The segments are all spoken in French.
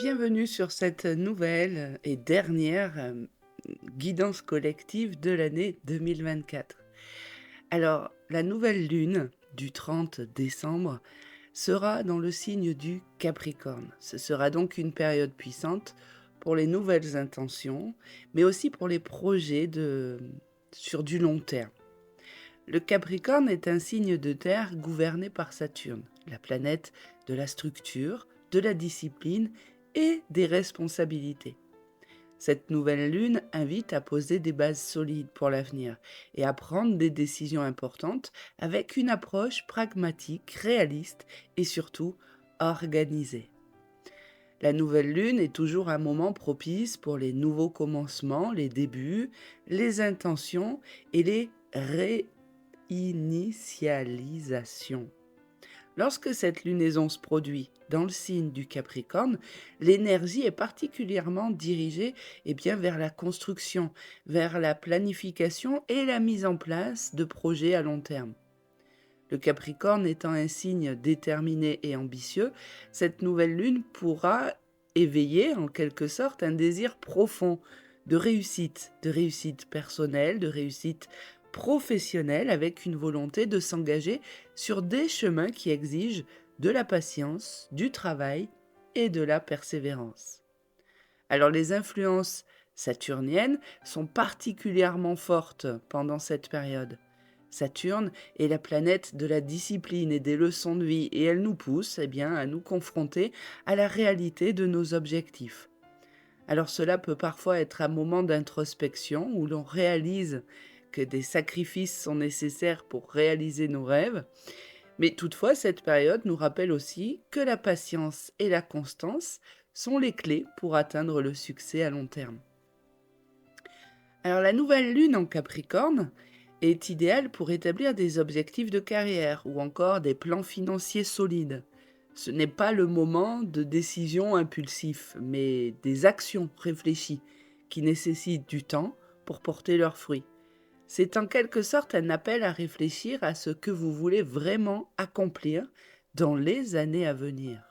Bienvenue sur cette nouvelle et dernière guidance collective de l'année 2024. Alors, la nouvelle lune du 30 décembre sera dans le signe du Capricorne. Ce sera donc une période puissante pour les nouvelles intentions, mais aussi pour les projets sur du long terme. Le Capricorne est un signe de terre gouverné par Saturne, la planète de la structure, de la discipline et des responsabilités. Cette nouvelle lune invite à poser des bases solides pour l'avenir et à prendre des décisions importantes avec une approche pragmatique, réaliste et surtout organisée. La nouvelle lune est toujours un moment propice pour les nouveaux commencements, les débuts, les intentions et les réinitialisations. Lorsque cette lunaison se produit dans le signe du Capricorne, l'énergie est particulièrement dirigée vers la construction, vers la planification et la mise en place de projets à long terme. Le Capricorne étant un signe déterminé et ambitieux, cette nouvelle lune pourra éveiller en quelque sorte un désir profond de réussite personnelle, de réussite professionnelle, avec une volonté de s'engager sur des chemins qui exigent de la patience, du travail et de la persévérance. Alors les influences saturniennes sont particulièrement fortes pendant cette période. Saturne est la planète de la discipline et des leçons de vie et elle nous pousse à nous confronter à la réalité de nos objectifs. Alors cela peut parfois être un moment d'introspection où l'on réalise que des sacrifices sont nécessaires pour réaliser nos rêves, mais toutefois cette période nous rappelle aussi que la patience et la constance sont les clés pour atteindre le succès à long terme. Alors la nouvelle lune en Capricorne est idéale pour établir des objectifs de carrière ou encore des plans financiers solides. Ce n'est pas le moment de décisions impulsives, mais des actions réfléchies qui nécessitent du temps pour porter leurs fruits. C'est en quelque sorte un appel à réfléchir à ce que vous voulez vraiment accomplir dans les années à venir.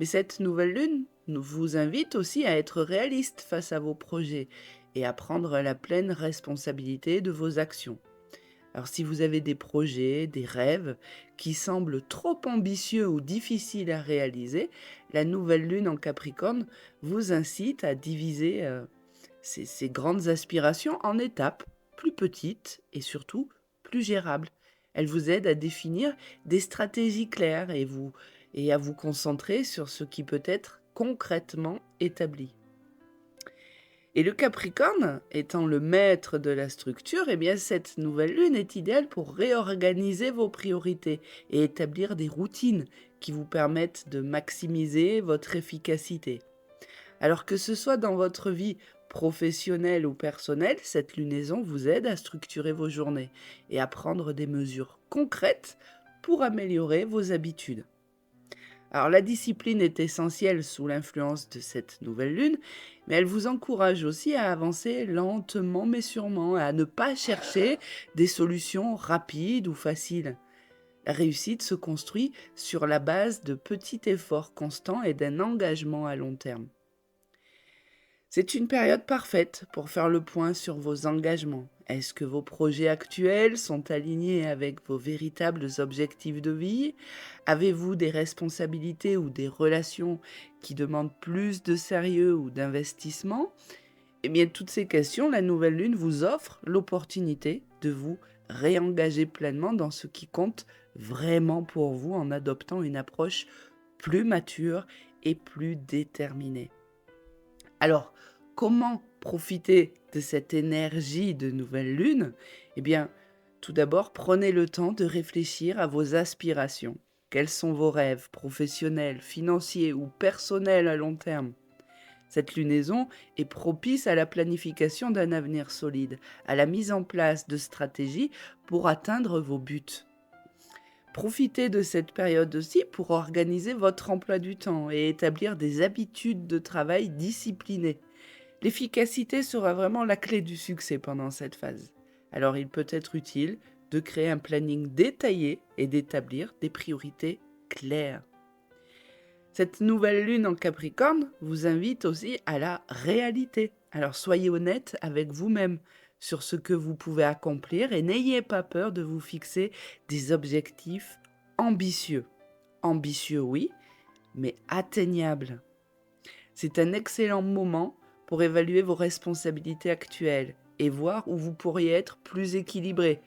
Mais cette nouvelle lune vous invite aussi à être réaliste face à vos projets et à prendre la pleine responsabilité de vos actions. Alors si vous avez des projets, des rêves qui semblent trop ambitieux ou difficiles à réaliser, la nouvelle lune en Capricorne vous incite à diviser ces grandes aspirations en étapes plus petites et surtout plus gérables. Elle vous aide à définir des stratégies claires et à vous concentrer sur ce qui peut être concrètement établi. Et le Capricorne, étant le maître de la structure, cette nouvelle lune est idéale pour réorganiser vos priorités et établir des routines qui vous permettent de maximiser votre efficacité. Alors que ce soit dans votre vie professionnelle ou personnelle, cette lunaison vous aide à structurer vos journées et à prendre des mesures concrètes pour améliorer vos habitudes. Alors la discipline est essentielle sous l'influence de cette nouvelle lune, mais elle vous encourage aussi à avancer lentement mais sûrement, à ne pas chercher des solutions rapides ou faciles. La réussite se construit sur la base de petits efforts constants et d'un engagement à long terme. C'est une période parfaite pour faire le point sur vos engagements. Est-ce que vos projets actuels sont alignés avec vos véritables objectifs de vie? Avez-vous des responsabilités ou des relations qui demandent plus de sérieux ou d'investissement? Toutes ces questions, la nouvelle lune vous offre l'opportunité de vous réengager pleinement dans ce qui compte vraiment pour vous en adoptant une approche plus mature et plus déterminée. Alors, comment profiter de cette énergie de nouvelle lune? Tout d'abord, prenez le temps de réfléchir à vos aspirations. Quels sont vos rêves professionnels, financiers ou personnels à long terme? Cette lunaison est propice à la planification d'un avenir solide, à la mise en place de stratégies pour atteindre vos buts. Profitez de cette période aussi pour organiser votre emploi du temps et établir des habitudes de travail disciplinées. L'efficacité sera vraiment la clé du succès pendant cette phase. Alors il peut être utile de créer un planning détaillé et d'établir des priorités claires. Cette nouvelle lune en Capricorne vous invite aussi à la réalité. Alors soyez honnête avec vous-même sur ce que vous pouvez accomplir et n'ayez pas peur de vous fixer des objectifs ambitieux. Ambitieux, oui, mais atteignables. C'est un excellent moment pour évaluer vos responsabilités actuelles et voir où vous pourriez être plus équilibré.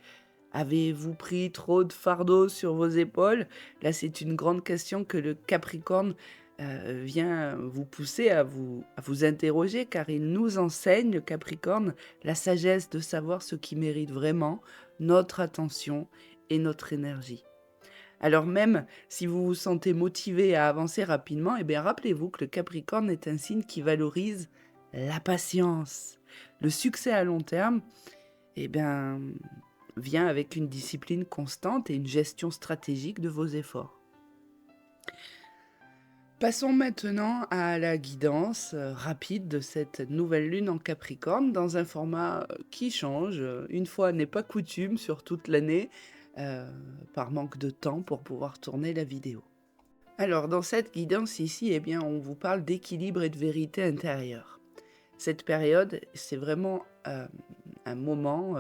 Avez-vous pris trop de fardeau sur vos épaules? Là, c'est une grande question que le Capricorne vient vous pousser à vous interroger, car il nous enseigne, le Capricorne, la sagesse de savoir ce qui mérite vraiment notre attention et notre énergie. Alors même si vous vous sentez motivé à avancer rapidement, eh bien rappelez-vous que le Capricorne est un signe qui valorise la patience. Le succès à long terme, eh bien, vient avec une discipline constante et une gestion stratégique de vos efforts. Passons maintenant à la guidance rapide de cette nouvelle lune en Capricorne dans un format qui change. Une fois n'est pas coutume sur toute l'année, par manque de temps pour pouvoir tourner la vidéo. Alors dans cette guidance ici, eh bien, on vous parle d'équilibre et de vérité intérieure. Cette période, c'est vraiment un moment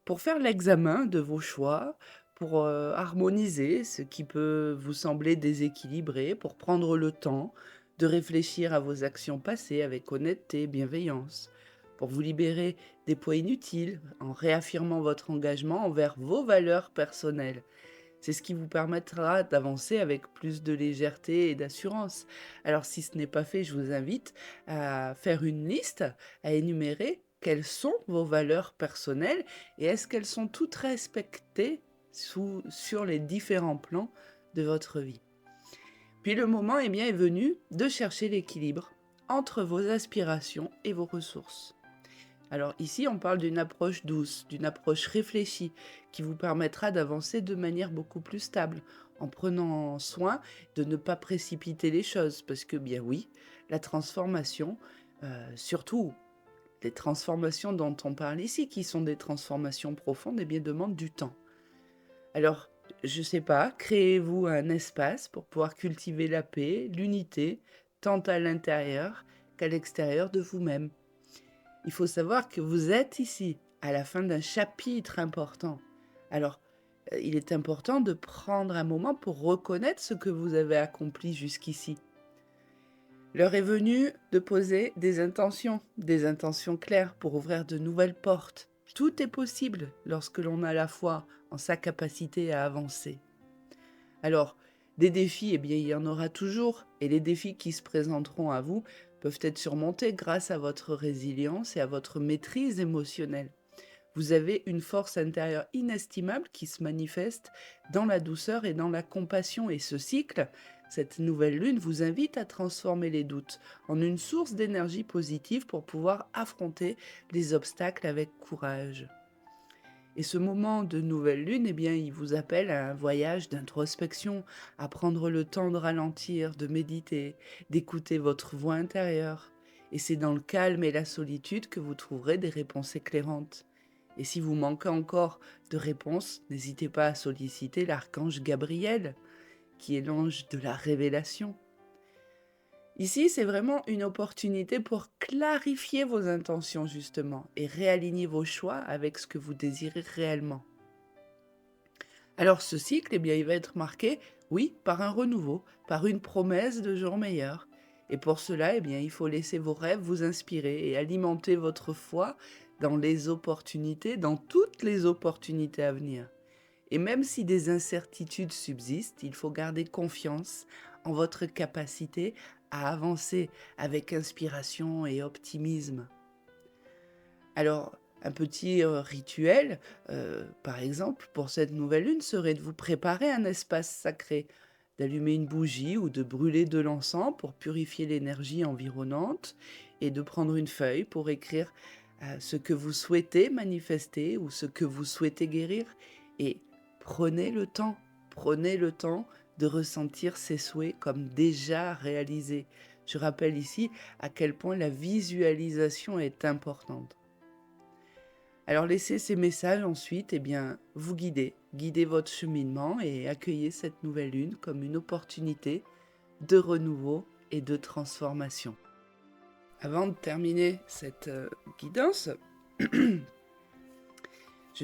pour faire l'examen de vos choix, pour harmoniser ce qui peut vous sembler déséquilibré, pour prendre le temps de réfléchir à vos actions passées avec honnêteté et bienveillance, pour vous libérer des poids inutiles en réaffirmant votre engagement envers vos valeurs personnelles. C'est ce qui vous permettra d'avancer avec plus de légèreté et d'assurance. Alors si ce n'est pas fait, je vous invite à faire une liste, à énumérer quelles sont vos valeurs personnelles et est-ce qu'elles sont toutes respectées sur les différents plans de votre vie. Puis le moment est venu de chercher l'équilibre entre vos aspirations et vos ressources. Alors ici, on parle d'une approche douce, d'une approche réfléchie, qui vous permettra d'avancer de manière beaucoup plus stable, en prenant soin de ne pas précipiter les choses, parce que bien oui, la transformation, surtout les transformations dont on parle ici, qui sont des transformations profondes, demandent du temps. Alors, je sais pas, créez-vous un espace pour pouvoir cultiver la paix, l'unité, tant à l'intérieur qu'à l'extérieur de vous-même. Il faut savoir que vous êtes ici, à la fin d'un chapitre important. Alors, il est important de prendre un moment pour reconnaître ce que vous avez accompli jusqu'ici. L'heure est venue de poser des intentions claires pour ouvrir de nouvelles portes. Tout est possible lorsque l'on a la foi en sa capacité à avancer. Alors, des défis, il y en aura toujours, et les défis qui se présenteront à vous peuvent être surmontés grâce à votre résilience et à votre maîtrise émotionnelle. Vous avez une force intérieure inestimable qui se manifeste dans la douceur et dans la compassion, et ce cycle, cette nouvelle lune, vous invite à transformer les doutes en une source d'énergie positive pour pouvoir affronter les obstacles avec courage. Et ce moment de nouvelle lune, il vous appelle à un voyage d'introspection, à prendre le temps de ralentir, de méditer, d'écouter votre voix intérieure. Et c'est dans le calme et la solitude que vous trouverez des réponses éclairantes. Et si vous manquez encore de réponses, n'hésitez pas à solliciter l'archange Gabriel, qui est l'ange de la révélation. Ici, c'est vraiment une opportunité pour clarifier vos intentions justement et réaligner vos choix avec ce que vous désirez réellement. Alors ce cycle, il va être marqué, oui, par un renouveau, par une promesse de jours meilleurs. Et pour cela, il faut laisser vos rêves vous inspirer et alimenter votre foi dans les opportunités, dans toutes les opportunités à venir. Et même si des incertitudes subsistent, il faut garder confiance en votre capacité à avancer avec inspiration et optimisme. Alors, un petit rituel, par exemple, pour cette nouvelle lune, serait de vous préparer un espace sacré, d'allumer une bougie ou de brûler de l'encens pour purifier l'énergie environnante et de prendre une feuille pour écrire ce que vous souhaitez manifester ou ce que vous souhaitez guérir. Et prenez le temps de ressentir ces souhaits comme déjà réalisés. Je rappelle ici à quel point la visualisation est importante. Alors laissez ces messages ensuite vous guider votre cheminement et accueillez cette nouvelle lune comme une opportunité de renouveau et de transformation. Avant de terminer cette guidance, je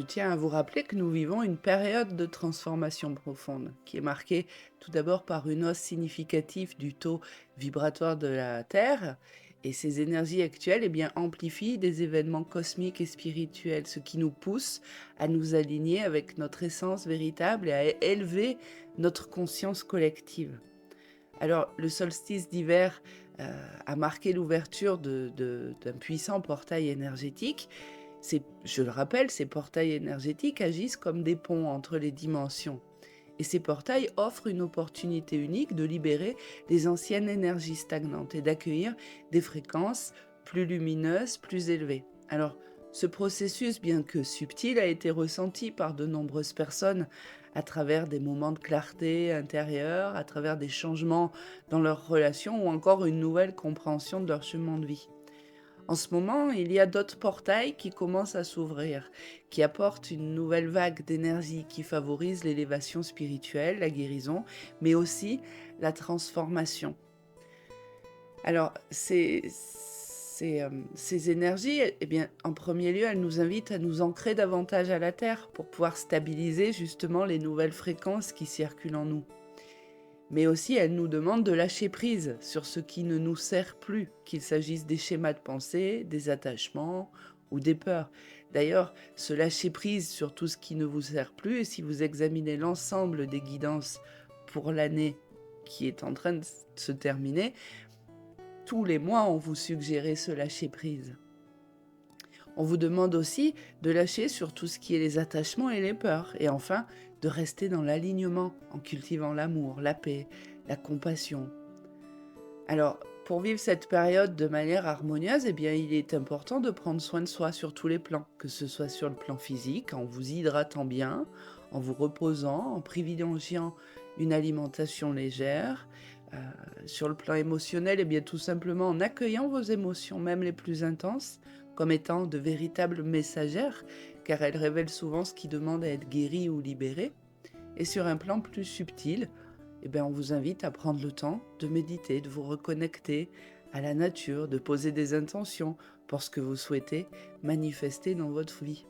tiens à vous rappeler que nous vivons une période de transformation profonde, qui est marquée tout d'abord par une hausse significative du taux vibratoire de la Terre, et ces énergies actuelles amplifient des événements cosmiques et spirituels, ce qui nous pousse à nous aligner avec notre essence véritable et à élever notre conscience collective. Alors, le solstice d'hiver a marqué l'ouverture d'un puissant portail énergétique. Je le rappelle, ces portails énergétiques agissent comme des ponts entre les dimensions. Et ces portails offrent une opportunité unique de libérer les anciennes énergies stagnantes et d'accueillir des fréquences plus lumineuses, plus élevées. Alors, ce processus, bien que subtil, a été ressenti par de nombreuses personnes à travers des moments de clarté intérieure, à travers des changements dans leurs relations ou encore une nouvelle compréhension de leur chemin de vie. En ce moment, il y a d'autres portails qui commencent à s'ouvrir, qui apportent une nouvelle vague d'énergie qui favorise l'élévation spirituelle, la guérison, mais aussi la transformation. Alors, ces énergies, en premier lieu, elles nous invitent à nous ancrer davantage à la Terre pour pouvoir stabiliser justement les nouvelles fréquences qui circulent en nous. Mais aussi, elles nous demandent de lâcher prise sur ce qui ne nous sert plus, qu'il s'agisse des schémas de pensée, des attachements ou des peurs. D'ailleurs, ce lâcher prise sur tout ce qui ne vous sert plus, et si vous examinez l'ensemble des guidances pour l'année qui est en train de se terminer, tous les mois, on vous suggérait ce lâcher prise. On vous demande aussi de lâcher sur tout ce qui est les attachements et les peurs. Et enfin, de rester dans l'alignement en cultivant l'amour, la paix, la compassion. Alors, pour vivre cette période de manière harmonieuse, il est important de prendre soin de soi sur tous les plans, que ce soit sur le plan physique, en vous hydratant bien, en vous reposant, en privilégiant une alimentation légère, sur le plan émotionnel, tout simplement en accueillant vos émotions, même les plus intenses, comme étant de véritables messagères, car elles révèlent souvent ce qui demande à être guéri ou libéré. Et sur un plan plus subtil, on vous invite à prendre le temps de méditer, de vous reconnecter à la nature, de poser des intentions pour ce que vous souhaitez manifester dans votre vie.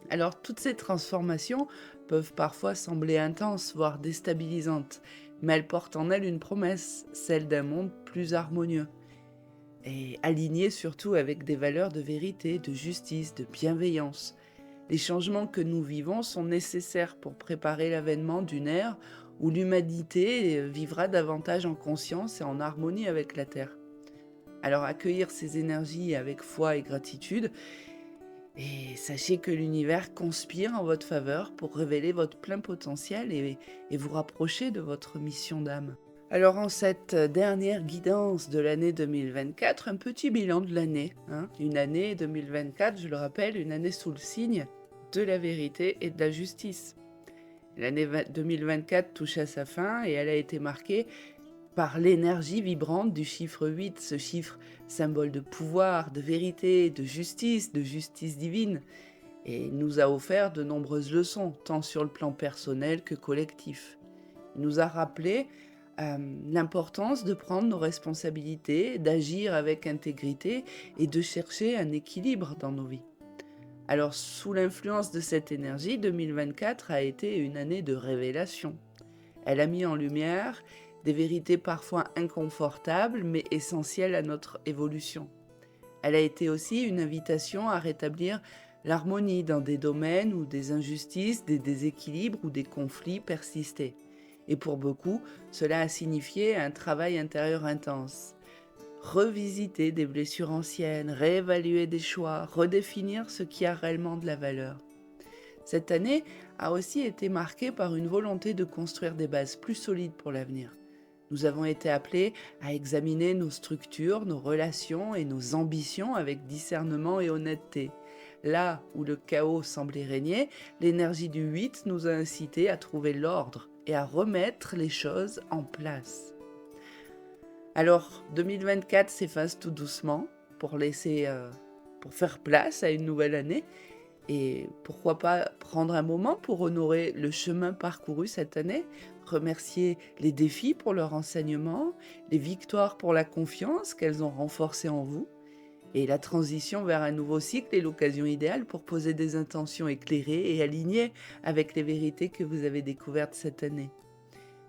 Alors, toutes ces transformations peuvent parfois sembler intenses, voire déstabilisantes, mais elles portent en elles une promesse, celle d'un monde plus harmonieux, et aligné surtout avec des valeurs de vérité, de justice, de bienveillance. Les changements que nous vivons sont nécessaires pour préparer l'avènement d'une ère où l'humanité vivra davantage en conscience et en harmonie avec la Terre. Alors accueillir ces énergies avec foi et gratitude, et sachez que l'univers conspire en votre faveur pour révéler votre plein potentiel et vous rapprocher de votre mission d'âme. Alors en cette dernière guidance de l'année 2024, un petit bilan de l'année. Une année 2024, je le rappelle, une année sous le signe de la vérité et de la justice. L'année 2024 touche à sa fin et elle a été marquée par l'énergie vibrante du chiffre 8, ce chiffre symbole de pouvoir, de vérité, de justice divine, et nous a offert de nombreuses leçons, tant sur le plan personnel que collectif. Il nous a rappelé l'importance de prendre nos responsabilités, d'agir avec intégrité et de chercher un équilibre dans nos vies. Alors, sous l'influence de cette énergie, 2024 a été une année de révélation. Elle a mis en lumière des vérités parfois inconfortables, mais essentielles à notre évolution. Elle a été aussi une invitation à rétablir l'harmonie dans des domaines où des injustices, des déséquilibres ou des conflits persistaient. Et pour beaucoup, cela a signifié un travail intérieur intense. Revisiter des blessures anciennes, réévaluer des choix, redéfinir ce qui a réellement de la valeur. Cette année a aussi été marquée par une volonté de construire des bases plus solides pour l'avenir. Nous avons été appelés à examiner nos structures, nos relations et nos ambitions avec discernement et honnêteté. Là où le chaos semblait régner, l'énergie du 8 nous a incités à trouver l'ordre et à remettre les choses en place. Alors, 2024 s'efface tout doucement pour faire place à une nouvelle année. Et pourquoi pas prendre un moment pour honorer le chemin parcouru cette année, remercier les défis pour leur enseignement, les victoires pour la confiance qu'elles ont renforcée en vous. Et la transition vers un nouveau cycle est l'occasion idéale pour poser des intentions éclairées et alignées avec les vérités que vous avez découvertes cette année.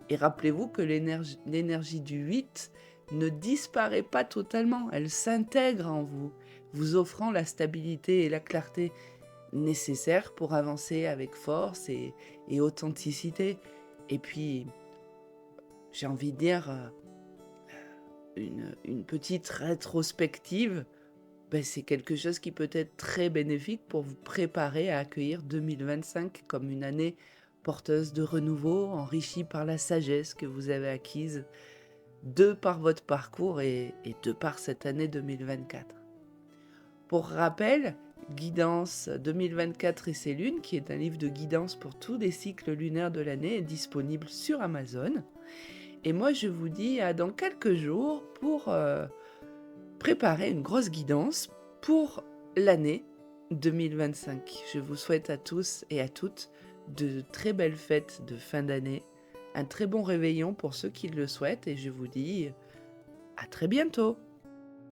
Et rappelez-vous que l'énergie du 8 ne disparaît pas totalement, elle s'intègre en vous, vous offrant la stabilité et la clarté nécessaires pour avancer avec force et authenticité. Et puis, j'ai envie de dire, une petite rétrospective, ben, c'est quelque chose qui peut être très bénéfique pour vous préparer à accueillir 2025 comme une année porteuse de renouveau, enrichie par la sagesse que vous avez acquise de par votre parcours et de par cette année 2024. Pour rappel, Guidance 2024 et ses lunes, qui est un livre de guidance pour tous les cycles lunaires de l'année, est disponible sur Amazon. Et moi, je vous dis à dans quelques jours pour préparer une grosse guidance pour l'année 2025. Je vous souhaite à tous et à toutes de très belles fêtes de fin d'année, un très bon réveillon pour ceux qui le souhaitent et je vous dis à très bientôt.